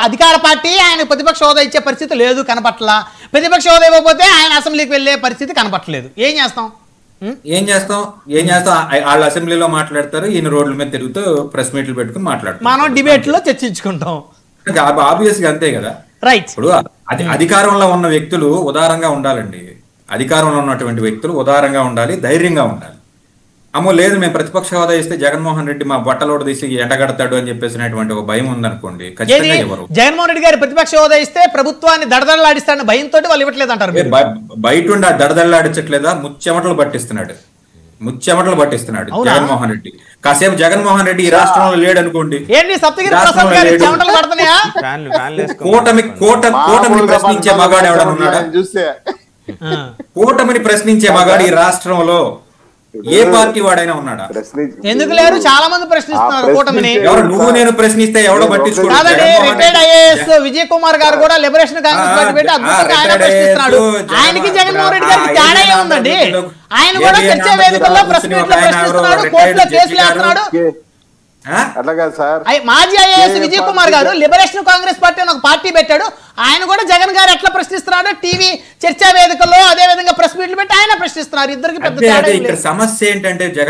అధికార పార్టీ ఆయన ప్రతిపక్ష హోదా ఇచ్చే పరిస్థితి లేదు, కనపట్ల. ప్రతిపక్ష హోదా ఇవ్వకపోతే ఆయన అసెంబ్లీకి వెళ్ళే పరిస్థితి కనపట్లేదు. ఏం చేస్తాం? వాళ్ళు అసెంబ్లీలో మాట్లాడతారు, ఈయన రోడ్ల మీద తిరుగుతూ ప్రెస్ మీట్లు పెట్టుకుని మాట్లాడతారు, మనం డిబేట్ లో చర్చించుకుంటాం. ఆబ్వియస్ గా అంతే కదా. రైట్. ఇప్పుడు అధికారంలో ఉన్న వ్యక్తులు ఉదారంగా ఉండాలండి. అధికారంలో ఉన్నటువంటి వ్యక్తులు ఉదారంగా ఉండాలి, ధైర్యంగా ఉండాలి. అమ్మో లేదు మేము ప్రతిపక్ష హోదా ఇస్తే జగన్మోహన్ రెడ్డి మా బట్టలోడు తీసి ఎండగడతాడు అని చెప్పేసినటువంటి ఒక భయం ఉందనుకోండి, ఖచ్చితంగా ఎవరు జగన్మోహన్ రెడ్డి గారి ప్రతిపక్ష హోదా ఇస్తే ప్రభుత్వాన్ని దడదడలాడిస్తాడని భయంతో వాళ్ళు ఇవ్వట్లేదు అంటారు. బయట ఉండి దడదడలాడించట్లేదా? ముచ్చెమటలు పట్టిస్తున్నాడు జగన్మోహన్ రెడ్డి. కాసేపు జగన్మోహన్ రెడ్డి ఈ రాష్ట్రంలో లేడు అనుకోండి, కూటమిని ప్రశ్నించే మగాడు ఎవడన్నా ఉన్నాడా? కూటమిని ప్రశ్నించే మగాడు ఈ రాష్ట్రంలో ఏ పార్టీ వాడైనా ఉన్నాడా? ఎందుకు లేరు? చాలా మంది ప్రశ్నిస్తున్నారు కూటమిని. నువ్వు నేను ప్రశ్నిస్తే ఎవడో పట్టించుకోడు. రిటైర్డ్ ఐఏఎస్ విజయ్ కుమార్ గారు కూడా లిబరేషన్ కాంగ్రెస్ పార్టీ పెట్టి అద్భుతంగా ఆయన ప్రశ్నిస్తున్నాడు. ఆయనకి జగన్మోహన్ రెడ్డి గారికి తేడా ఏముందండి? ఆయన కూడా చర్చా వేదికల్లో ప్రెస్ మీట్ లో ప్రశ్నిస్తున్నాడు, కోర్టులో కేసులు వేస్తున్నాడు. మాజీ ఐఏఎస్ విజయ్ కుమార్ గారు లిబరేషన్ కాంగ్రెస్ పార్టీ అని ఒక పార్టీ పెట్టాడు. ఆయన కూడా జగన్ గారు ఎట్లా ప్రశ్నిస్తున్నాడు టీవీ చర్చా వేదికల్లో, అదే విధంగా ప్రెస్ మీట్లు పెట్టి ఆయన ప్రశ్నిస్తున్నారు. ఇద్దరికి పెద్ద సమస్య ఏంటంటే